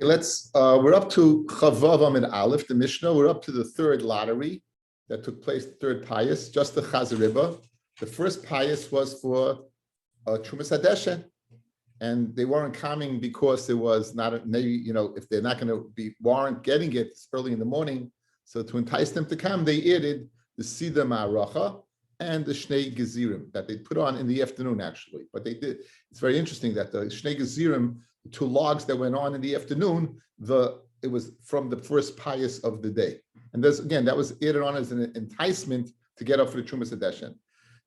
Okay, we're up to Chavav and Aleph, the Mishnah. We're up to the third lottery that took place, the third pious, just the Chazariba. The first pious was for Trumas Hadeshen, and they weren't coming because there was not maybe, if they're not going to warrant getting it early in the morning. So to entice them to come, they added the Sida Ma'aracha and the Shnei Gezirim that they put on in the afternoon, actually. But they did. It's very interesting that the Shnei Gezirim, the two logs that went on in the afternoon, it was from the first pious of the day. And that was added on as an enticement to get up for the Trumas Hadeshen.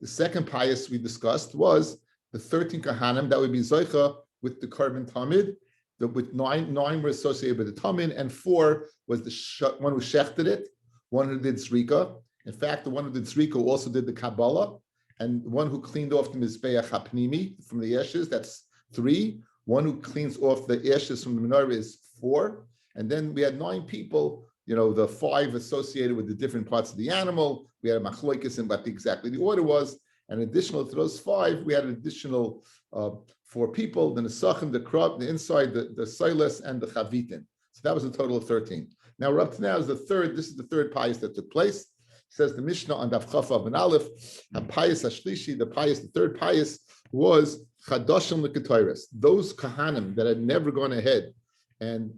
The second pious we discussed was the 13 Kahanim that would be Zoicha with the Korban Tamid. With nine were associated with the Tamid, and 4 was the one who shechted it, one who did Zrika. In fact, the one who did Zrika also did the Kabbalah, and one who cleaned off the Mizbeach HaPnimi from the ashes, that's 3. One who cleans off the ashes from the menorah is 4. And then we had 9 people, the 5 associated with the different parts of the animal. We had a machloikis in what exactly the order was. And additional to those 5, we had an additional 4 people, the Nesachim, the crop, the inside, the Silas, and the Chavitin. So that was a total of 13. Now we're up to this is the third pious that took place. Says the Mishnah on Daf Chavav and Aleph, and pious Ashlishi, the third pious was Chadashim L'Ketoros. Those Kahanim that had never gone ahead and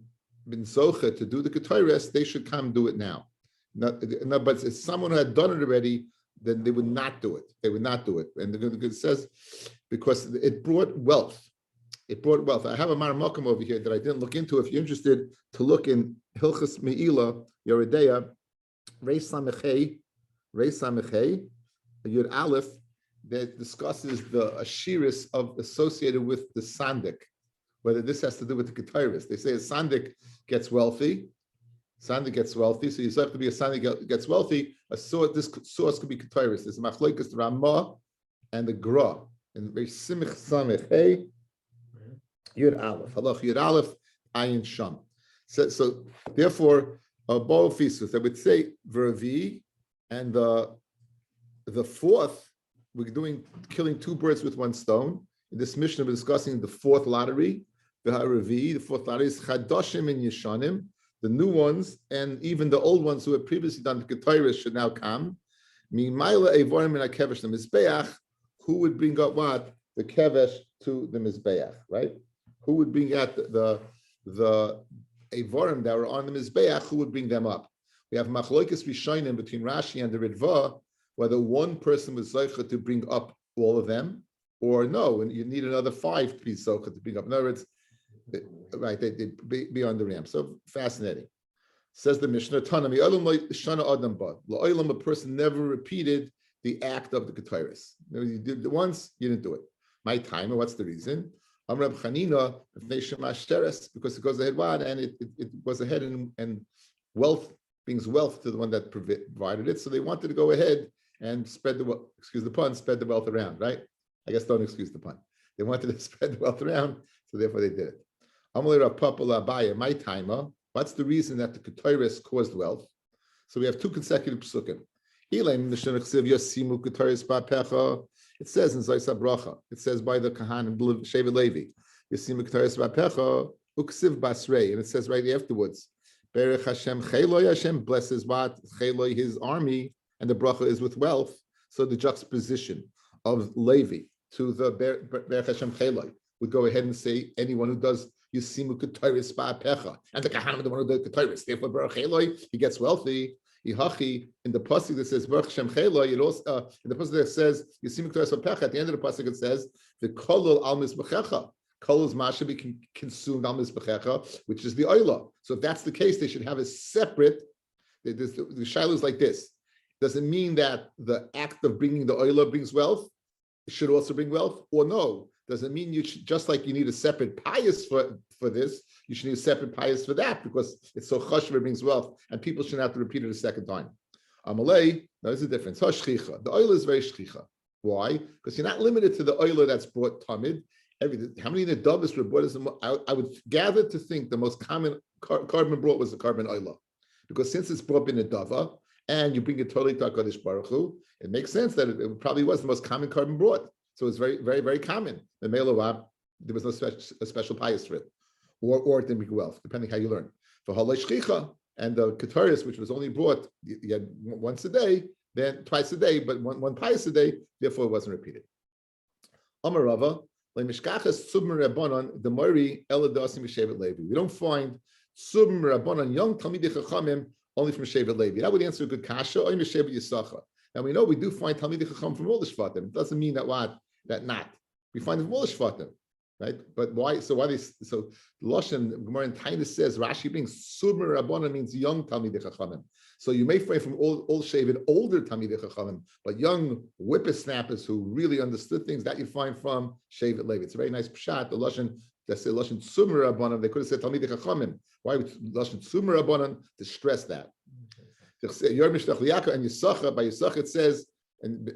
been Zocha to do the Ketoros, they should come do it now. But if someone who had done it already, then they would not do it. They would not do it. And it says, because it brought wealth. It brought wealth. I have a Maramakim over here that I didn't look into. If you're interested to look in Hilchas Me'ila, Yoredeya, Reis Samechei, Yud Aleph, that discusses the ashiris associated with the sandik, whether this has to do with the ketoros. They say a sandik gets wealthy. Sandik gets wealthy, so you have to be a sandik gets wealthy. This source could be ketoros. There's machlokes Ramah and the Gra, and Simich Samechei, Yud Aleph, Halach Yud Aleph, Ayin Sham. So therefore, Boafisus, I would say Vervi, and the fourth, we're killing 2 birds with 1 stone. In this mission, we're discussing the 4th lottery. The 4th lottery is Chadoshim and Yeshanim, the new ones, and even the old ones who had previously done the Ketoros should now come. Mimaila Evorim and Akevesh the Mizbeach, who would bring up what? The Kevesh to the Mizbeach, right? Who would bring out the Evorim that were on the Mizbeach, who would bring them up? We have Machloikis Rishonim between Rashi and the Ritva, whether one person was Zocha to bring up all of them, or no, and you need another 5 to be Zocha to bring up. In other words, they'd be on the ram. So fascinating. Says the Mishnah, Tanami, a person never repeated the act of the Ketoros. You did it once, you didn't do it. My time, what's the reason? Amrab Chanina, because it goes ahead and it goes ahead and wealth brings wealth to the one that provided it. So they wanted to go ahead and spread the wealth around, right? I guess don't excuse the pun. They wanted to spread the wealth around, so therefore they did it. My timer. What's the reason that the Ketoros caused wealth? So we have 2 consecutive psukim. It says in Zaysa Bracha, it says by the Kahan Shevi Levi, Yasimu Ketoros Ba'pecha, Uksiv Basrei, and it says right afterwards, Berech Hashem Cheloi, Hashem blesses what? Cheloi, his army, and the bracha is with wealth. So the juxtaposition of Levi to the Berech Hashem Cheloi would go ahead and say anyone who does Yusimu Ketoros Ba'pecha, and the Kahanim the one who does Ketoros. Therefore, Berech Cheloi, he gets wealthy. Ihachi, in the pasuk that says Berech Hashem Cheloi, it also in the pasuk that says Yusimu Ketoros Ba'pecha. At the end of the pasuk it says the Kolol Al Mizbechecha. Kol's masha be consumed al mizbechecha, which is the oila. So if that's the case, they should have a separate. The shaila is like this: does it mean that the act of bringing the oila brings wealth? It should also bring wealth, or no? Does it mean you should, just like you need a separate pious for this, you should need a separate pious for that because it's so chashuv it brings wealth, and people shouldn't have to repeat it a second time. Amalei, there's a difference. Hashchicha, the oila is very shchicha. Why? Because you're not limited to the oila that's brought tamid. How many nedavis were brought? I would gather to think the most common carbon brought was the carbon oila, because since it's brought in a dava and you bring it totally to HaKadosh Baruch Hu, it makes sense that it probably was the most common carbon brought. So it's very, very, very common. The Melawab, there was no special pious for it. or it didn't bring wealth, depending how you learn. For halay shchicha and the kataris, which was only brought you had once a day, then twice a day, but one pious a day, therefore it wasn't repeated. Amar Rava, le mishkachas submer rabbanon the mori eladosim v'shevet Levi. We don't find submer rabbanon young talmidei chachamim only from Shevet Levi. That would answer a good kasha. Or Shevet Yisachar. And we know we do find talmidei chacham from all the shvatim. It doesn't mean that not. We find them from all the shvatim, right? But why? So Lashon Gemara in Tainus says Rashi brings submer rabbanon means young talmidei chachamim. So you may find from old shaven, older talmidei chachamim, but young whippersnappers who really understood things that you find from Shevet Levi. It's a very nice pshat. The Lashon that say Lashon Sumer Rabbanan, they could have said Talmidei Chachamim. Why would Lashon Sumer Rabbanan to stress that? Yor Mishnach Liyaka and Yisachar, by Yisachar it says, and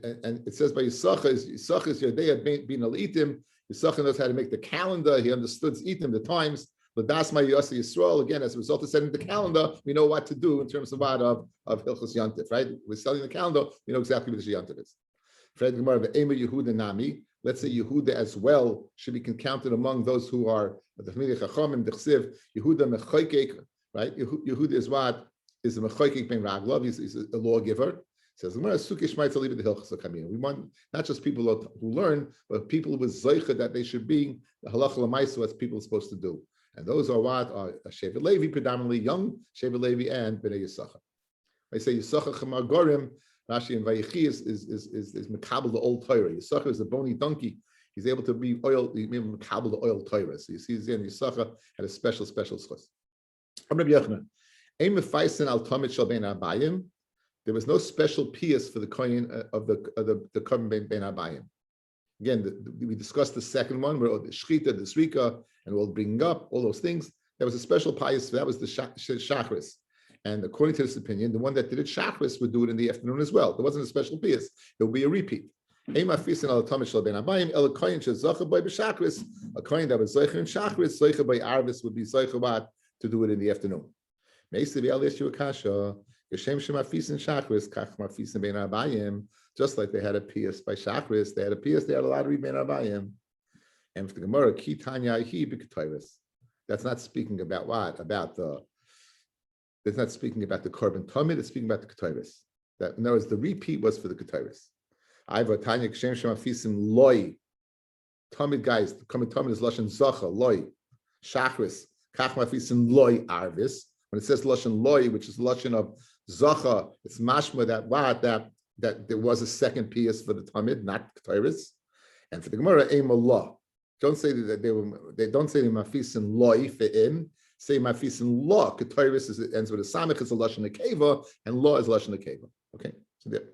it says by Yisachar is Yodea bin al Itim. Yisachar knows how to make the calendar. He understood Itim, the times. Ladas Ma Yasa Yisrael. Again, as a result of setting the calendar, we know what to do in terms of Hilchos Yantif, right? We're selling the calendar, we know exactly what the Yantif is. Fred Gemara Ve'ema Yehuda Nami. Let's say Yehuda as well should be counted among those who are the Talmidei Chachamim, Dechsiv, Yehuda Mechoykek, right? Yehuda is what? Is a Mechoykek ben Raglov, he's a lawgiver. Says, we want not just people who learn, but people with Zoicha that they should be the halacha l'maisa, what people are supposed to do. And those are what? Are Shevet Levi, predominantly young Shevet Levi and Bnei Yisachar. I say Yisachar Chamar Gorim, Rashi and Vayichi is Mekabel the old Torah. Yisachar is a bony donkey. He's able to be Mekabel the oil Torah. So you see, Yisachar had a special schos. Rabbi Yochanan, Ein Mefaisen al Tamid Shel Ben Abayim. There was no special pious for the kohen of the Korban Ben Abayim. Again, we discussed the second one where the Shchita, the Srika, and we'll bring up all those things. There was a special pious, that was the Shachris. And according to this opinion, the one that did it Shachris would do it in the afternoon as well. There wasn't a special pious. It would be a repeat. A kohen that was Zeicher in Shachris, Zeicher by Arvis would be Zeicher to do it in the afternoon. Just like they had a pious by Shachris, they had a pious, they had a lot of Ben Abayim. And for the Gemara, Ki Tanya Hi B'Ketoivus. That's not speaking about what? It's not speaking about the Korban Tamid, it's speaking about the Ketoivus. That in other words, the repeat was for the Ketoivus. I've Tanya Kshem Shem Afisim Loi. Tamid guys, the Korban Tamid is Lashon Zacha, Loi. Shachris, Kach Mafisim Loi Arvis. When it says Lashon Loi, which is Lashon of Zacha, it's mashma that there was a second pious for the Tamid, not Ketoivus. And for the Gemara, Eim Allah. Don't say that they don't say the Mafisim Loi for in. Say Mafisim Law. Ketoivus ends with a Samich, it's a Lashon Akeva, and Law is Lashon Akeva. Okay, so there.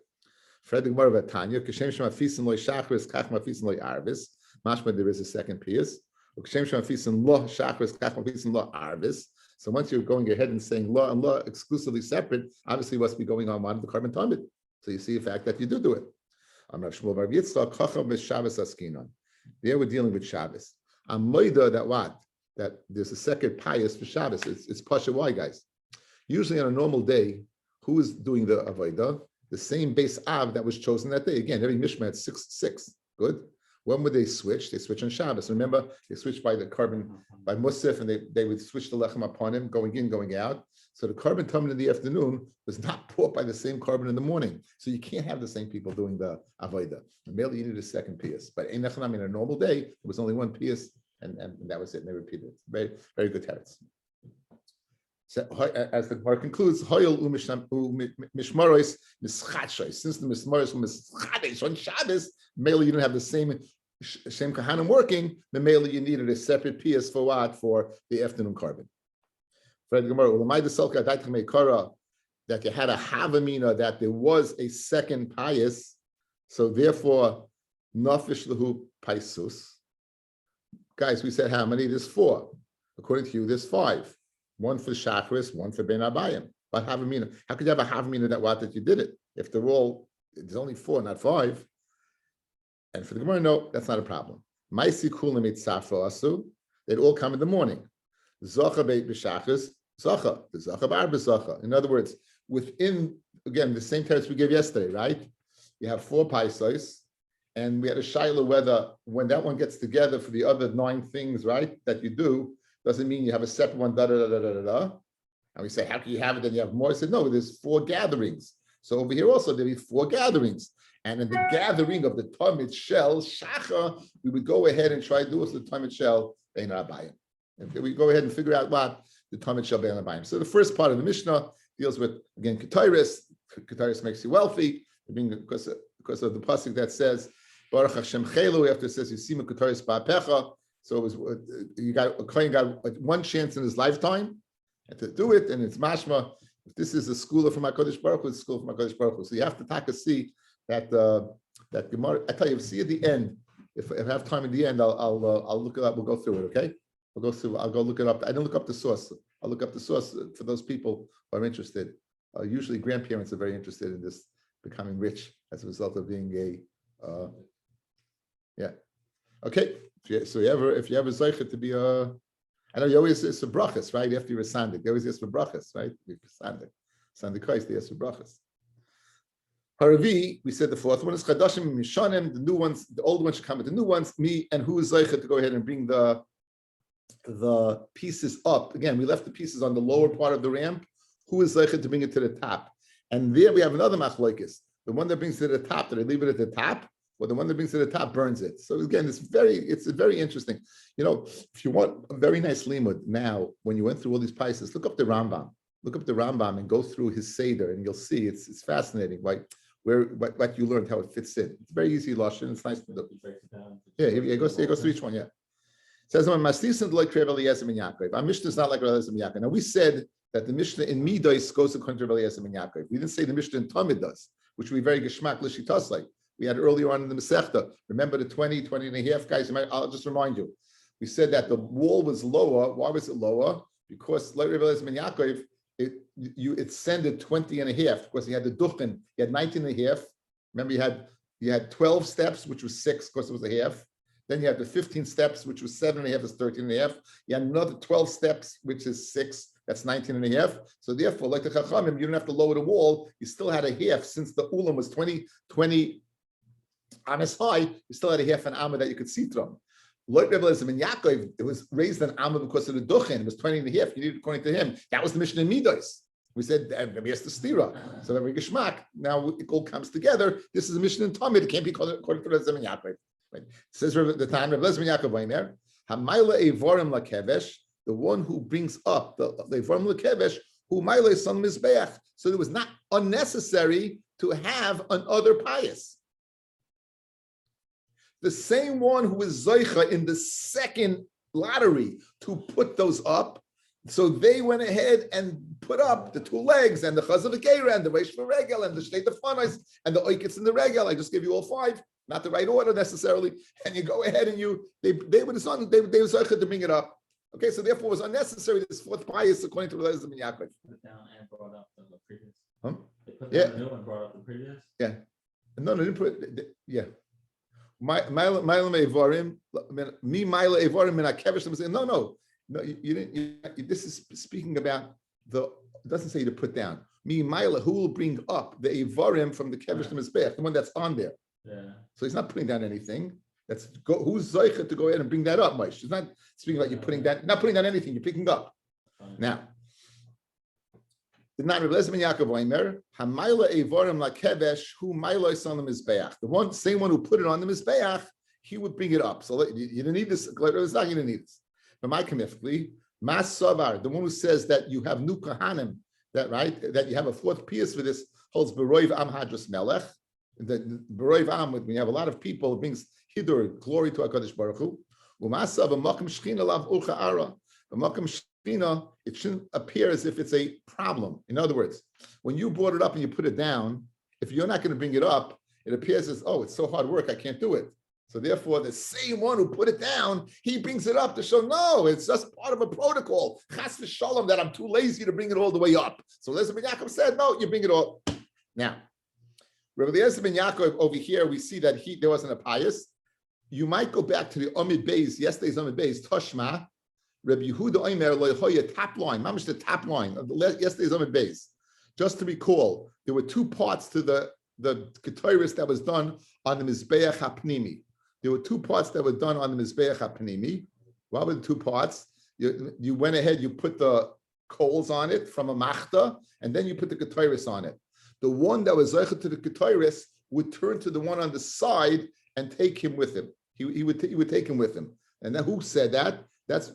Fred the Gemara Tanya, Kashem Shem Mafisim Loi Shachris, Kach Mafisim Loi Arvis. Mashma, there is a second pious. Kashem Shem Mafisim Law Shachris, Kach Mafisim Law Arvis. So once you're going ahead and saying law and law exclusively separate, obviously what's be going on the Korban Tamid. So you see the fact that you do it. There we're dealing with Shabbos. I'm moida that what? That there's a second pious for Shabbos. It's Pasha. Why, guys? Usually on a normal day, who is doing the Avodah? The same base Av that was chosen that day. Again, every Mishma had six. Good. When would they switch? They switch on Shabbos. Remember, they switched by the Korban, by Musaf, and they would switch the Lechem upon him, going in, going out. So the Korban Tamid in the afternoon was not brought by the same Korban in the morning. So you can't have the same people doing the Avodah. Merely you need a second pious. But in a normal day, there was only one pious, and that was it. And they repeated it. Very, very good teretz. So, as the Gemara concludes, Hoyel mishmaros mischatshos. Since the mishmaros mischatshos on Shabbos, mainly you don't have the same kahanim working. The mainly you needed a separate pious for what? For the afternoon Korban. Fred Gemara ulamai desalka daitach meikara that you had a havamina that there was a second pious, so therefore nafish lahu paisus. Guys, we said how many? There's 4. According to you, there's 5. 1 for Shachris, 1 for Ben Abayim. But Havamina, how could you have a Havamina that you did it? If they're all, there's only 4, not 5. And for the Gemara, no, that's not a problem. Maisi kulam it safra asu. They'd all come in the morning. Zacha beit b'Shachris, Zacha, the Zacha bar b'Zacha. In other words, within, again, the same text we gave yesterday, right? You have 4 paisos, and we had a shaila whether when that one gets together for the other 9 things, right, that you do, doesn't mean you have a separate one, da da da da da da. And we say, how can you have it? Then you have more. I said, no, there's 4 gatherings. So over here also there'll be 4 gatherings. And in the gathering of the Talmid Shel, Shacha, we would go ahead and try to do it the Talmid Shel Bein Abayim. And we go ahead and figure out what the Talmid Shel Bein Abayim. So the first part of the Mishnah deals with, again, Ketairis. Ketairis makes you wealthy, because of the pasuk that says, Baruch Hashem Chelu, after it says, Yisima Ketairis Ba'apecha. So it was, a Kohen got 1 chance in his lifetime to do it, and it's mashma. If this is a school from HaKadosh Baruch Hu, it's a school from HaKadosh Baruch Hu. So you have to take a see that that Gemara. I tell you, see at the end. If I have time at the end, I'll look it up. We'll go through it. Okay, we'll go through. I'll go look it up. I didn't look up the source. I'll look up the source for those people who are interested. Usually, grandparents are very interested in this becoming rich as a result of being a. Yeah. Okay. So if you ever zeichet to be a. I know you always ask for brachas, right? After you're a sandik, you always ask for brachas, right? Sandik Christ, they ask for brachas. Haravi, we said the 4th one is chadashim mishanim. The new ones, the old ones should come with the new ones. Me and who is zeichet to go ahead and bring the pieces up. Again, we left the pieces on the lower part of the ramp. Who is zeichet to bring it to the top? And there we have another machlokes. The one that brings it to the top, do they leave it at the top? Or the one that brings it to the top burns it. So again, it's very interesting. You know, if you want a very nice limud now, when you went through all these prices, look up the Rambam. Look up the Rambam and go through his Seder, and you'll see it's fascinating. Like what you learned, how it fits in. It's very easy, Lashon. It's nice to do. Yeah, it goes through each one. Yeah. It says when Maslisin like Rabbi Eliezer ben Yaakov. Our Mishnah is not like Rabbi Eliezer ben Yaakov. Now we said that the Mishnah in Midos goes according to Rabbi Eliezer ben Yaakov. We didn't say the Mishnah in Talmud does, which would be very geschmack l'shitas like. We had earlier on in the Masechta. Remember the 20 and a half guys? I'll just remind you. We said that the wall was lower. Why was it lower? Because like Rabbi Eliezer ben Yaakov, it ascended 20 and a half because he had the duchen. He had 19 and a half. Remember, you had 12 steps, which was 6 because it was a half. Then you had the 15 steps, which was 7 and a half, is 13 and a half. You had another 12 steps, which is 6. That's 19 and a half. So therefore, like the Chachamim, you didn't have to lower the wall. You still had a half since the ulam was 20 amas high. You still had a half an amma that you could see through. Like Rebbe Eliezer ben Yaakov, it was raised an amma because of the duchen. It was 20 and a half. You needed according to him. That was the mission in Midos. We said maybe it's the stira. So every geschmack. Now it all comes together. This is a mission in Talmud. It can't be called according to Rebbe Eliezer ben Yaakov. Right? It says the time Rebbe Eliezer ben Yaakov Omer, Hamayla evorim lakevesh, the one who brings up the evorim lakevesh, who Mayla is on mizbeach. So it was not unnecessary to have another pious. The same one who is Zoicha in the second lottery to put those up. So they went ahead and put up the 2 legs and the Chazav Geira and the Reish Regel and the Shtei Tefanos and the Oikets in the Regel. I just gave you all 5, not the right order necessarily. And you go ahead and they were Zoicha to bring it up. Okay, so therefore it was unnecessary this 4th pious according to Rabbi Eliezer ben Yaakov. Put down and brought up the previous. Huh? They put down the new and brought up the previous. Yeah. No, they didn't put it. Yeah. No. You didn't. This is speaking about it doesn't say you to put down. Me, Mila, who will bring up the Evarim from the Kevish to Mizbech, the one that's on there. Yeah. So he's not putting down anything. Who's Zoicha to go ahead and bring that up, Moshe? He's not speaking about you putting that, not putting down anything, you're picking up. Now, the not Rebbe Eliezer ben Yaakov Omer, Hamayla Evarim lakevesh, who Mila is on the Mizbeach. The same one who put it on the Mizbeach, he would bring it up. So you didn't need this. You didn't need this. But my kamifli, Mas Savar, the one who says that you have new Kohanim, that you have a 4th piece for this, holds Beroiv Am Hadras Melech. The Beroiv Am, when you have a lot of people, it brings Hidur, glory to HaKadosh Baruch Hu. Umasav Makam Shechina Lav Ucha Ara. Makam Shechina, it shouldn't appear as if it's a problem. In other words, when you brought it up and you put it down, if you're not going to bring it up, it appears as, oh, it's so hard work, I can't do it. So therefore, the same one who put it down, he brings it up to show, no, it's just part of a protocol. Chas v'shalom, that I'm too lazy to bring it all the way up. So Eliezer ben Yaakov said, no, you bring it all. Now, Rabbi Eliezer ben Yaakov over here, we see that there wasn't a pious. You might go back to the Omid Beis, yesterday's Omid Beis, Toshma, Rabbi Yehuda Omer Loihoya, top line, mamish the top line of yesterday's Omid Beis. Just to recall, there were 2 parts to the Ketairis that was done on the Mizbeach HaPnimi. There were 2 parts that were done on the Mizbeach HaPnimi. What were the 2 parts? You went ahead, you put the coals on it from a machta, and then you put the ketoris on it. The one that was zeicha to the ketoris would turn to the one on the side and take him with him. He would take him with him. And then who said that? That's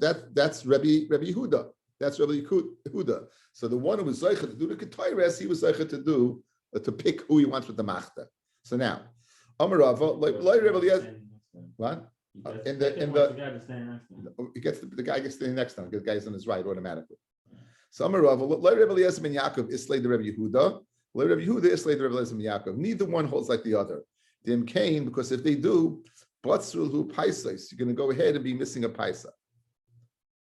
Rabbi Yehuda. That's Rabbi Yehuda. So the one who was zeicha to do the ketoris, he was zeicha to pick who he wants with the machta. So now, Amarava, what? The guy gets standing next to him because the guy's on his right automatically. So Amarava, Rabbi Eliezer ben Yaakov islay the Rabbi Yehuda. Rabbi Yehuda islay the Rabbi Eliezer ben Yaakov. Neither one holds like the other. Dim Cain, because if they do, Batzrulhu Paisais, you're going to go ahead and be missing a paisa.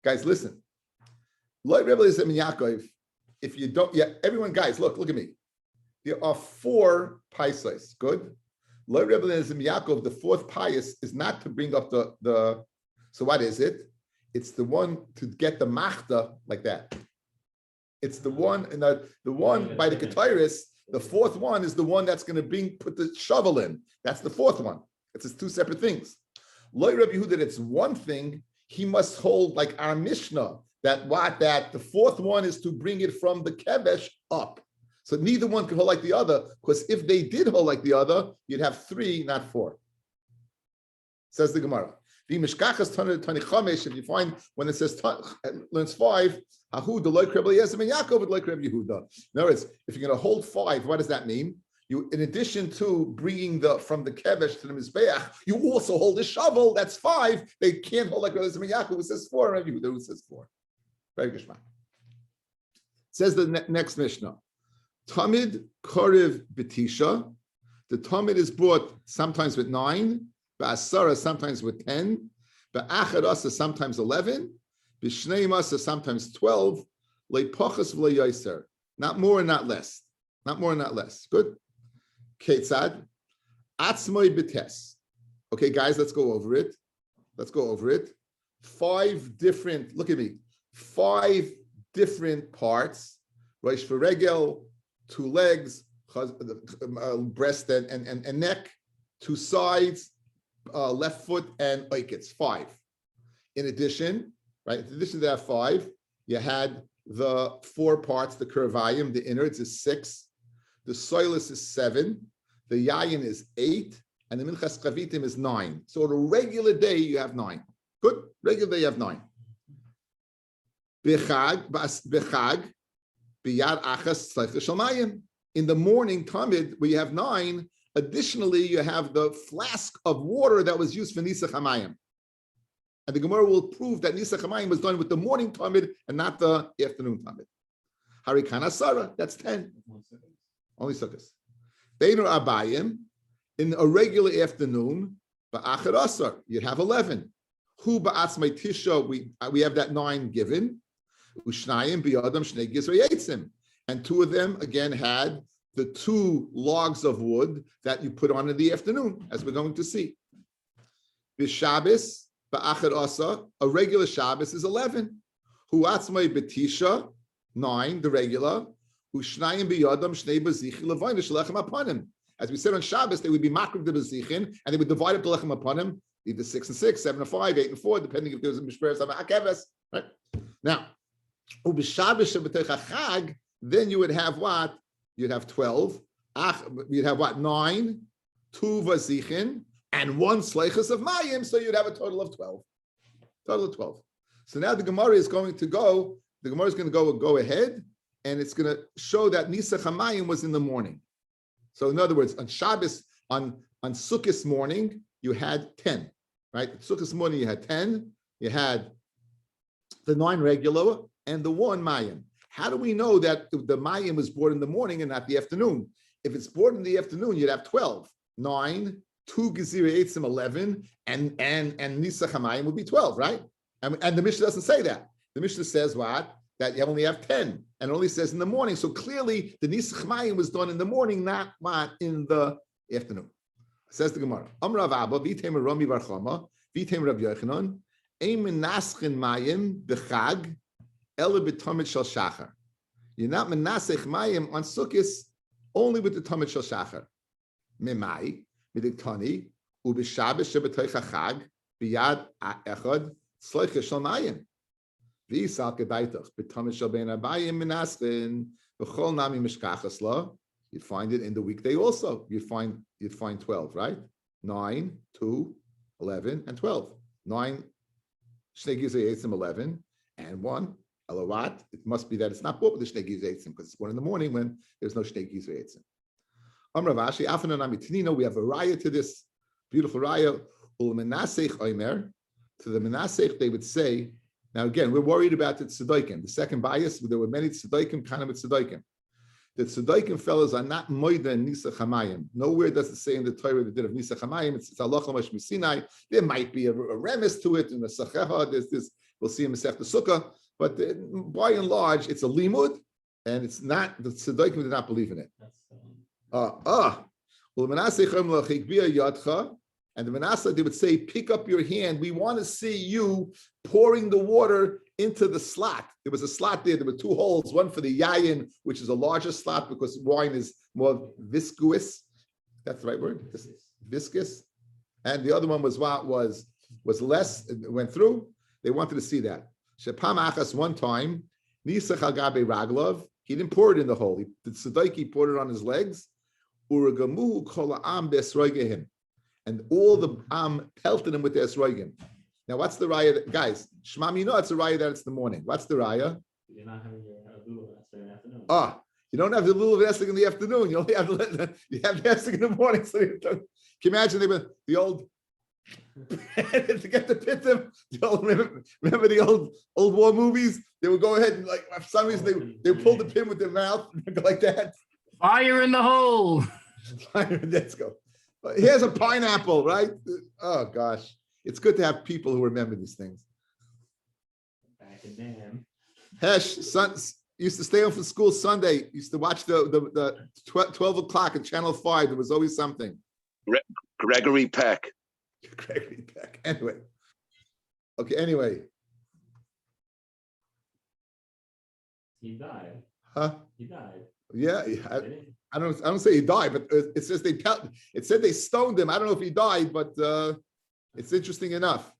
Guys, listen. Rabbi Eliezer ben Yaakov, if you don't, everyone, guys, look at me. There are 4 paisais. Good. Rabbi Eliezer ben Yaakov, the 4th pais is not to bring up the. So what is it? It's the one to get the machta like that. It's the one, and the one by the ketoris. The 4th one is the one that's going to put the shovel in. That's the 4th one. It's 2 separate things. Lo Rabbi Yehuda, that it's one thing. He must hold like our Mishnah that the 4th one is to bring it from the kevesh up. So neither one can hold like the other, because if they did hold like the other, you'd have 3, not 4. Says the Gemara. If you find when it says learns 5, Ahu the like Rabbi Eliezer ben Yaakov would like Rabbi Yehuda. In other words, if you're going to hold 5, what does that mean? You, in addition to bringing from the kevesh to the mizbeach, you also hold a shovel. That's 5. They can't hold like Rabbi Eliezer ben Yaakov who says 4, Rabbi Yehuda who says 4. Very good. Says the next Mishnah. Tamid Korev Betisha. The Tamid is brought sometimes with 9, Ba'asara sometimes with 10, Ba'achadasa sometimes 11, B'shneimasa sometimes 12, Le'pochas v'le'yoser. Not more and not less. Not more and not less. Good. Ketzad. Atzmoi B'tes. Okay, guys, let's go over it. 5 different, look at me, 5 different parts. Reish v'regel, 2 legs, breast and neck, 2 sides, left foot and oikets, 5. In addition to that 5, you had the 4 parts, the curvayim, the innards is 6, the soilus is 7, the yayin is 8, and the minchas chavitim is 9. So on a regular day, you have 9. Good, regular day you have 9. Bechag, biyad achas tzaycha shalmayim. In the morning, tamid, where you have 9, additionally, you have the flask of water that was used for Nisach HaMayim. And the Gemara will prove that Nisach HaMayim was done with the morning tamid and not the afternoon tamid. Harikana Sarah, that's 10. Only sukkahs. Beinu Abayim, in a regular afternoon, Ba'achar Asar, you'd have 11. Hu Ba'atzmai Tisha, we have that 9 given. Ushnayim B'yadam Shnei Gizra Yetzim. And 2 of them, again, had the 2 logs of wood that you put on in the afternoon, as we're going to see. The Shabbos, Ba'achar Asa, a regular Shabbos is 11. Huatzmai Betisha, 9, the regular. Ushnayim B'yadam Shnei Bazichi Levayna Shalachem Apanim. As we said on Shabbos, they would be makriv the Bazichin, and they would divide up the Lechem Apanim, either 6 and 6, 7 and 5, 8 and 4, depending if there was a Mishper or Akeves. Right? Now, then you would have what? You'd have 12. You'd have what? 9, 2 vazichin, and 1 sleichus of mayim. So you'd have a total of 12. So now the Gemara is going to go. The Gemara is going to go ahead, and it's going to show that Nisach HaMayim was in the morning. So in other words, on Shabbos, on Sukkot morning, you had 10. Right? Sukkot morning you had 10. You had the 9 regular and the 1 mayim. How do we know that the mayim was brought in the morning and not the afternoon? If it's brought in the afternoon, you'd have 12. 9, 2 gezira eitzim 11, and nisach hamayim would be 12, right? And the Mishnah doesn't say that. The Mishnah says what? That you only have 10, and it only says in the morning. So clearly, the nisach hamayim was done in the morning, not in the afternoon. Says the Gemara. Amrav Abba v'tem Rami Barchama v'tem Rav Yochanan ein menaschen mayim b'chag ela b'tamid shel shachar. You're not menasech mayim on Sukkos only with the tamid shel shachar. Memai midiktani u'b'shabbos shebetoich hachag biyad echad tzloicha shel mayim. V'yisal kedaitach b'tamid shel bein abayim minaschin v'chol nami mishkachas la. You'd find it in the weekday also. You'd find 12, right? 9, 2, 11, and 12. 9 shnei gizrei eitzim 11 and 1 alawat. It must be that it's not bought with the shnei gizrei eitzim because it's 1 in the morning when there's no shnei gizrei eitzim. Ravashi, Afananami Tinino, we have a raya to this beautiful raya. Ulmenasech Omer. To the Menasech, they would say, now again, we're worried about the tzedaikim. The second bias, there were many tzedaikim, kind of tzedaikim. The tzedaikim fellows are not moida and nisa chamayim. Nowhere does it say in the Torah the din of nisa chamayim. It's halacha mashmi Sinai. There might be a remes to it in the sachecha. There's this. We'll see in Masech the Sukkah. But by and large, it's a limud, and it's not. The tzedaikim did not believe in it. And the Manasseh, they would say, pick up your hand. We want to see you pouring the water into the slot. There was a slot there. There were 2 holes, one for the yayin, which is a larger slot because wine is more viscous. That's the right word? Viscous. And the other one was less, it went through. They wanted to see that. Shepam achas, one time, Nisach al gabe raglov, he didn't pour it in the hole. The tzedaki poured it on his legs. Uragamu kol ha'am b'esroigehim. And all the pelted him with their esroigim. Now, what's the raya? Guys, Shmam, you know it's a raya that it's the morning. What's the raya? You're not having your lulav in the afternoon. You don't have the lulav esrog in the afternoon. You only have you have the esrog in the morning. So can you imagine the old to get the pitim? Remember the old war movies? They would go ahead and for some reason they pull the pin with their mouth and go like that. Fire in the hole. Let's go. Here's a pineapple, right? Oh gosh, it's good to have people who remember these things. Back in them. Hesh, used to stay home from school Sunday. Used to watch the 12 o'clock at Channel 5. There was always something. Gregory Peck. Gregory Peck. Anyway. He died. Huh? He died. Yeah. I don't say he died, but it says it said they stoned him. I don't know if he died, but it's interesting enough.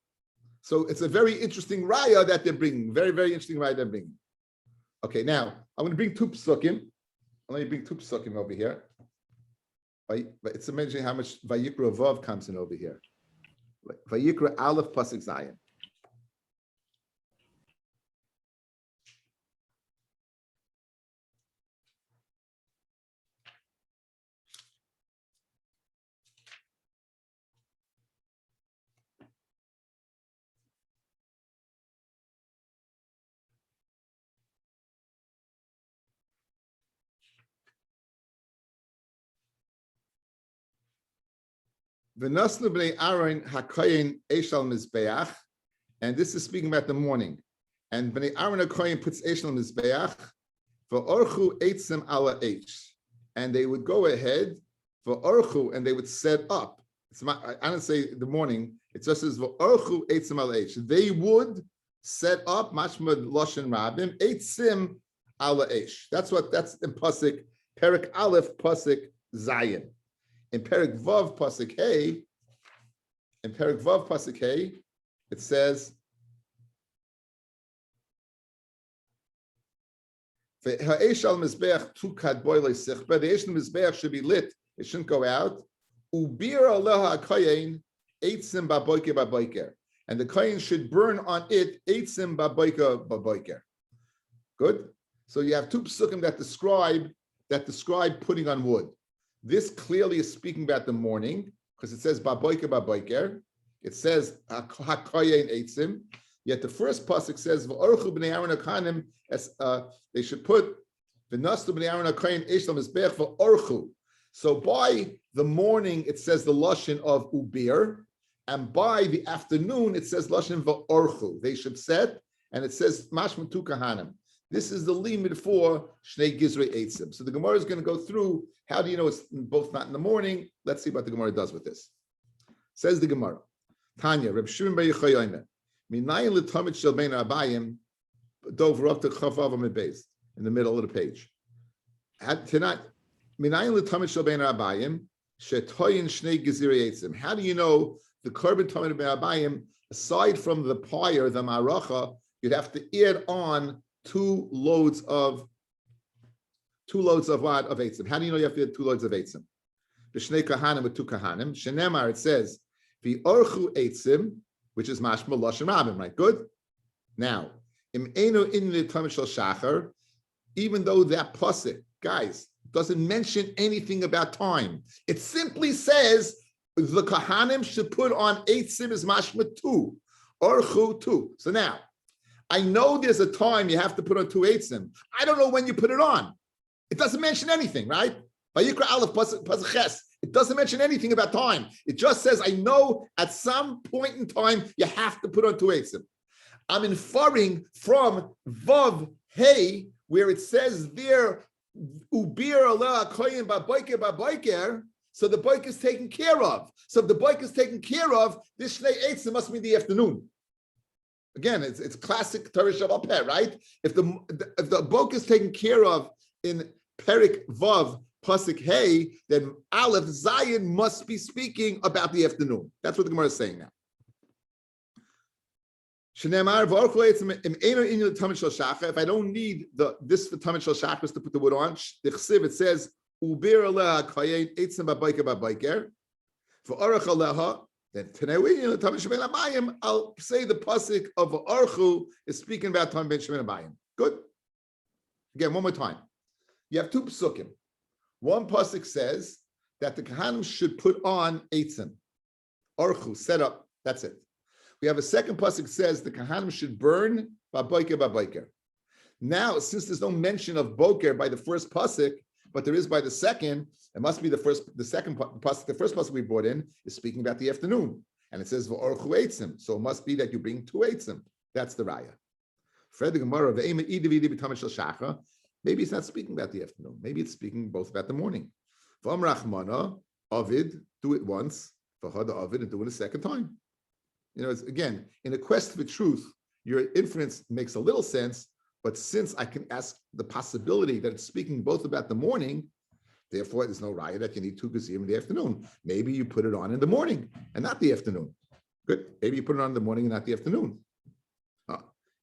So it's a very interesting raya that they're bringing. Very, very interesting raya they're bringing. Okay, now I'm going to bring 2 psukim. Let me bring 2 psukim over here. But it's amazing how much Vayikra Vav comes in over here. Vayikra Aleph Pasuk Zayin. V'nosnu b'nei Aaron hakoyin eshal mizbeach, and this is speaking about the morning. And b'nei Aaron hakoyin puts eshal mizbeach v'orchu eitzim ala eish, and they would go ahead v'orchu, and they would set up. I don't say the morning. It just says v'orchu eitzim ala eish. They would set up mashmad loshen rabim eitzim ala eish. That's in pasuk Perik Aleph pasuk Zayin. In Perik Vav Pasuk Hey, it says, the Eish al Mizbeach tukad boilei sichba. The Eish al Mizbeach should be lit; it shouldn't go out. Ubir aleha kayin eitzim baboiker baboiker, and the kayin should burn on it eitzim baboiker baboiker. Good. So you have 2 psukim that describe putting on wood. This clearly is speaking about the morning because it says baboiker baboiker. It says hakoyin eitzim. Yet the first pasuk says v'orchu b'nei Aaron hakanim, as they should put v'nastu b'nei Aaron hakayin eish lamizbeach v'orchu. So by the morning it says the lashon of ubir, and by the afternoon it says lashon v'orchu. They should set, and it says mashma tu kahanim. This is the limit for Shnei Gizrei Eitzim. So the Gemara is going to go through, how do you know it's both not in the morning? Let's see what the Gemara does with this. Says the Gemara, Tanya, Reb Shimon bar Yochai Omer, Minayin l'tamid shel bein abayim, dov rav to chavav amid in the middle of the page. Tonight, Minayin l'tamid shel bein abayim, shetoyin Shnei Gizrei Eitzim. How do you know the korban tamid bein abayim, aside from the pyre, the maracha, you'd have to add on two loads of what? Of eitzim. How do you know you have to add 2 loads of eitzim? B'shnei kahanim with 2 kahanim. Shenemar, it says, v'orchu eitzim, which is mashma lashon rabim, right? Good. Now, im eno in the tamid shel shachar, even though that pasuk, guys, doesn't mention anything about time, it simply says the kahanim should put on eitzim is mashma 2, orchu 2. So now, I know there's a time you have to put on 2 eitzim. I don't know when you put it on. It doesn't mention anything, right? Vayikra Aleph pasuk ches. It doesn't mention anything about time. It just says, I know at some point in time you have to put on 2 eitzim. I'm inferring from Vav Hey, where it says there, Ubir Allah koyin ba-boiker, so the boik is taken care of. So if the boik is taken care of, this Shnei eitzim must be the afternoon. Again, it's classic Torah Shabbal Peh, right? If the boik is taken care of in Perik Vav Pasuk Hey, then Aleph Zayin must be speaking about the afternoon. That's what the Gemara is saying now. If I don't need this for Tamid Shel Shachar to put the wood on, it says Ubir Aleha Kayin Eitzim Babiker for Arach Aleha. Then Tanei Tamid Shemen Abayim, I'll say the pasuk of Archu is speaking about Tamid Shemen Abayim. Good. Again, one more time. You have 2 psukim. One pasuk says that the kahanim should put on eitzim, orchu, set up. That's it. We have a second pasuk that says the kahanim should burn baboker. Now, since there's no mention of boker by the first pasuk, but there is by the second, it must be the second pasuk. The first pasuk we brought in is speaking about the afternoon, and it says v'orchu eitzim. So it must be that you bring 2 eitzim. That's the raya. Fred the Gemara of the maybe it's not speaking about the afternoon. Maybe it's speaking both about the morning. V'am Rachmana, Ovid, do it once. V'hada Ovid, and do it a second time. You know, it's, again, in a quest for truth, your inference makes a little sense, but since I can ask the possibility that it's speaking both about the morning, therefore there's no raya that you need 2 gazim in the afternoon. Maybe you put it on in the morning and not the afternoon. Good. Maybe you put it on in the morning and not the afternoon.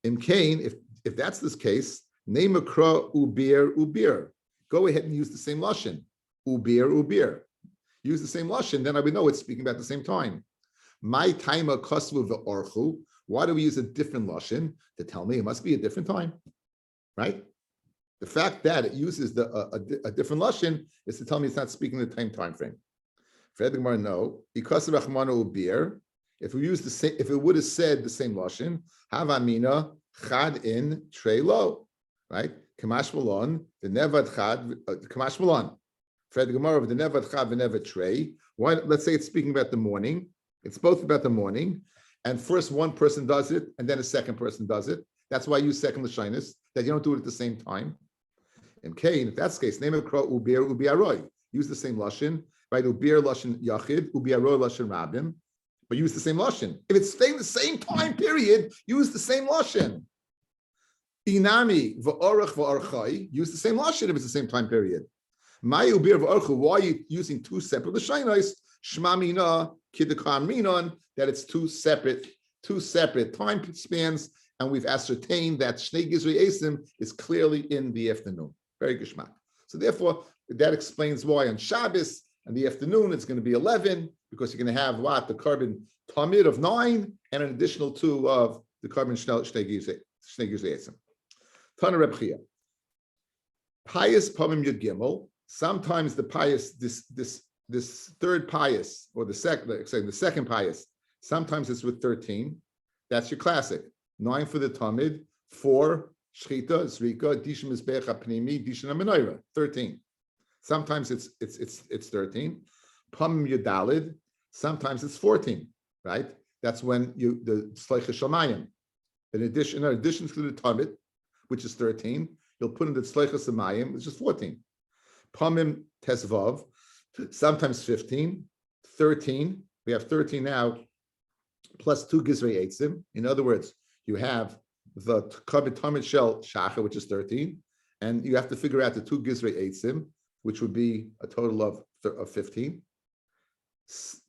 In Cain, if that's this case, name akra ubir. Go ahead and use the same lashon. Ubir. Use the same lashon, then I would know it's speaking about the same time. My taima kosvu ve'orchu. Why do we use a different lashon to tell me it must be a different time? Right? The fact that it uses a different lashon is to tell me it's not speaking the time frame. Fred Gemara, no. Because of Rachmana ubir, if we use the same, if it would have said the same lashon, havamina chad in trey lo. Right? Kamash Malon, the Nevad Chad, Kamash Malon. Fred Gemara of the Nevad Chad, the Nevad Trey. Why? Let's say it's speaking about the morning. It's both about the morning. And first one person does it, and then a second person does it. That's why I use second Lashinis, that you don't do it at the same time. In Cain, if that's the case, name of Kra Ubir Ubiaroy. Use the same Lashon, right? Ubir Lashon Yachid, Ubiaroy Lashon Rabim, but use the same Lashon. If it's staying the same time period, use the same Lashon. Inami v'orach v'orchai, use the same lashon if it's the same time period. My ubir v'orchu, why are you using 2 separate l'shainos? Shma mina kidakam minon, that it's 2 separate time spans, and we've ascertained that Shnei Gizrei Eisim is clearly in the afternoon. Very geshmak. So therefore, that explains why on Shabbos in the afternoon it's going to be 11, because you're going to have what? The carbon tamid of 9 and an additional 2 of the carbon Shnei Gizrei Eisim. Tana Reb Chia. Pious Pamim Yud Gimel. Sometimes the pious, this third pious, or the second pious, sometimes it's with 13. That's your classic. 9 for the Tamid, 4 Shchita, Zrika, Dishim Mizbech HaPnimi, Dishim HaMenorah, 13. Sometimes it's 13. Pamim Yudalid. Sometimes it's 14. Right. That's when the Sleicha Shamayim. In addition to the Tamid, which is 13, you'll put in the Tzleicha Samayim, which is 14. Pamim Tesvav, sometimes 15, 13. We have 13 now, plus 2 Gizrei Eitzim. In other words, you have the Kabit Tamid Shel Shacha, which is 13, and you have to figure out the 2 Gizrei Eitzim, which would be a total of 15.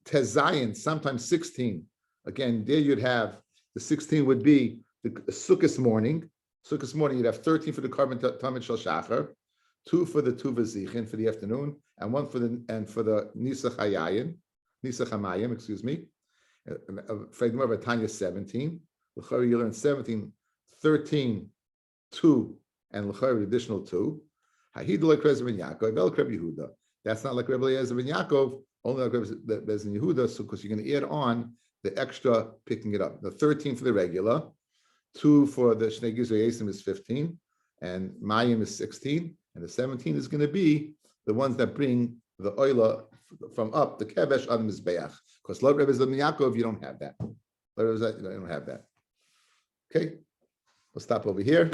Tezayin, sometimes 16. Again, there you'd have the 16 would be the Sukkot morning. Sukkot morning, you'd have 13 for the carbon Tamid Shal Shachar, 2 for the Tuva Zichin for the afternoon, and 1 for the Nisach Hamayim, excuse me. Freidmar Tanya 17. L'chari you learn 17, 13, 2, and l'chari additional 2. Hahid like Reb ben Yaakov, El Reb Yehuda. That's not like Reb Eliezer ben Yaakov, only like Reb ben Yehuda, so because you're going to add on the extra picking it up. The 13 for the regular, 2 for the Shnei Gizur Yesim is 15, and Mayim is 16, and the 17 is going to be the ones that bring the oila from up, the Kevesh on the Mizbeach. Because Lo Reb ben Yaakov, you don't have that. You don't have that. Okay, we'll stop over here.